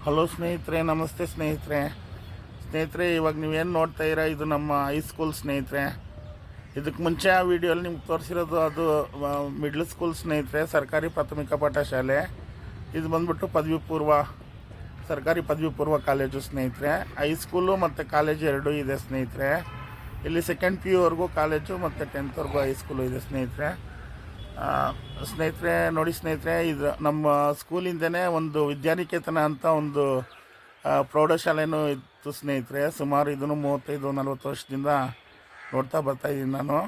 Hello ಸ್ನೇಹಿತರೆ, ನಮಸ್ತೆ ಸ್ನೇಹಿತರೆ ಇವಾಗ ನೀವೇನು ನೋಡ್ತಾ ಇರೋ ಇದು ನಮ್ಮ ಹೈಸ್ಕೂಲ್ ಸ್ನೇಹಿತರೆ. ಇದಕ್ಕೆ ಮುಂಚೆ ಆ ವಿಡಿಯೋಲಿ ನಿಮ್ಗೆ ತೋರಿಸಿರೋದು ಅದು ಮಿಡ್ಲ್ ಸ್ಕೂಲ್ ಸ್ನೇಹಿತರೆ, ಸರ್ಕಾರಿ ಪ್ರಾಥಮಿಕ ಪಾಠಶಾಲೆ. ಇದು ಬಂದ್ಬಿಟ್ಟು ಸರ್ಕಾರಿ ಪದವಿ ಪೂರ್ವ ಕಾಲೇಜು ಸ್ನೇಹಿತರೆ. ಹೈಸ್ಕೂಲು ಮತ್ತು ಕಾಲೇಜು ಎರಡೂ ಇದೆ ಸ್ನೇಹಿತರೆ. ಇಲ್ಲಿ ಸೆಕೆಂಡ್ PU ವರೆಗೂ ಕಾಲೇಜು ಮತ್ತು 10th ವರೆಗೂ ಹೈಸ್ಕೂಲು ಇದೆ ಸ್ನೇಹಿತರೆ. ನೋಡಿ ಸ್ನೇಹಿತರೆ, ಇದು ನಮ್ಮ ಸ್ಕೂಲಿಂದನೇ ಒಂದು ವಿದ್ಯಾನಿಕೇತನ ಅಂತ ಒಂದು ಪ್ರೌಢಶಾಲೆನೂ ಇತ್ತು ಸ್ನೇಹಿತರೆ. ಸುಮಾರು ಇದನ್ನು 35-40 ವರ್ಷದಿಂದ ನೋಡ್ತಾ ಬರ್ತಾಯಿದ್ದೀನಿ ನಾನು.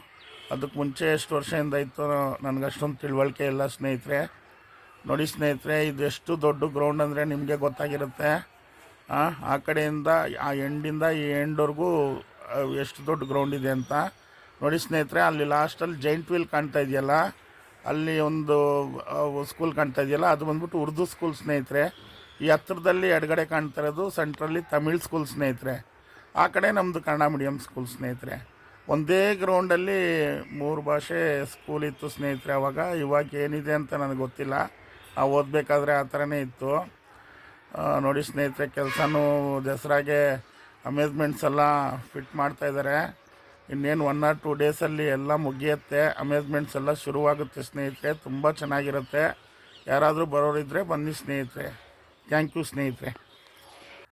ಅದಕ್ಕೆ ಮುಂಚೆ ಎಷ್ಟು ವರ್ಷದಿಂದ ಇತ್ತು ನನಗೆ ಅಷ್ಟೊಂದು ತಿಳುವಳಿಕೆ ಇಲ್ಲ ಸ್ನೇಹಿತರೆ. ನೋಡಿ ಸ್ನೇಹಿತರೆ, ಇದು ಎಷ್ಟು ದೊಡ್ಡ ಗ್ರೌಂಡ್ ಅಂದರೆ ನಿಮಗೆ ಗೊತ್ತಾಗಿರುತ್ತೆ. ಆ ಕಡೆಯಿಂದ ಆ ಎಂಡಿಂದ ಈ ಎಂಡ್ವರೆಗೂ ಎಷ್ಟು ದೊಡ್ಡ ಗ್ರೌಂಡ್ ಇದೆ ಅಂತ ನೋಡಿ ಸ್ನೇಹಿತರೆ. ಅಲ್ಲಿ ಲಾಸ್ಟಲ್ಲಿ ಜೈಂಟ್ ವೀಲ್ ಕಾಣ್ತಾ ಇದೆಯಲ್ಲ, ಅಲ್ಲಿ ಒಂದು ಸ್ಕೂಲ್ ಕಾಣ್ತಾ ಇದೆಯಲ್ಲ, ಅದು ಬಂದ್ಬಿಟ್ಟು ಉರ್ದು ಸ್ಕೂಲ್ ಸ್ನೇಹಿತರೆ. ಈ ಹತ್ತಿರದಲ್ಲಿ ಎಡಗಡೆ ಕಾಣ್ತಾ ಇರೋದು ಸೆಂಟ್ರಲ್ಲಿ ತಮಿಳ್ ಸ್ಕೂಲ್ ಸ್ನೇಹಿತರೆ. ಆ ಕಡೆ ನಮ್ಮದು ಕನ್ನಡ ಮೀಡಿಯಮ್ ಸ್ಕೂಲ್ ಸ್ನೇಹಿತರೆ. ಒಂದೇ ಗ್ರೌಂಡಲ್ಲಿ 3 ಭಾಷೆ ಸ್ಕೂಲ್ ಇತ್ತು ಸ್ನೇಹಿತರೆ ಅವಾಗ. ಇವಾಗ ಏನಿದೆ ಅಂತ ನನಗೆ ಗೊತ್ತಿಲ್ಲ, ನಾವು ಓದಬೇಕಾದ್ರೆ ಆ ಥರನೇ ಇತ್ತು. ನೋಡಿ ಸ್ನೇಹಿತರೆ, ಕೆಲಸನೂ ದಸರಾಗೆ ಅಮೇಜ್ಮೆಂಟ್ಸ್ ಎಲ್ಲ ಫಿಟ್ ಮಾಡ್ತಾಯಿದ್ದಾರೆ. ಇನ್ನೇನು 1 or 2 ಡೇಸಲ್ಲಿ ಎಲ್ಲ ಮುಗಿಯುತ್ತೆ. ಅಮೇಜ್ಮೆಂಟ್ಸ್ ಎಲ್ಲ ಶುರುವಾಗುತ್ತೆ ಸ್ನೇಹಿತರೆ. ತುಂಬ ಚೆನ್ನಾಗಿರುತ್ತೆ. ಯಾರಾದರೂ ಬರೋರಿದ್ದರೆ ಬನ್ನಿ ಸ್ನೇಹಿತರೆ. ಥ್ಯಾಂಕ್ ಯು ಸ್ನೇಹಿತರೆ.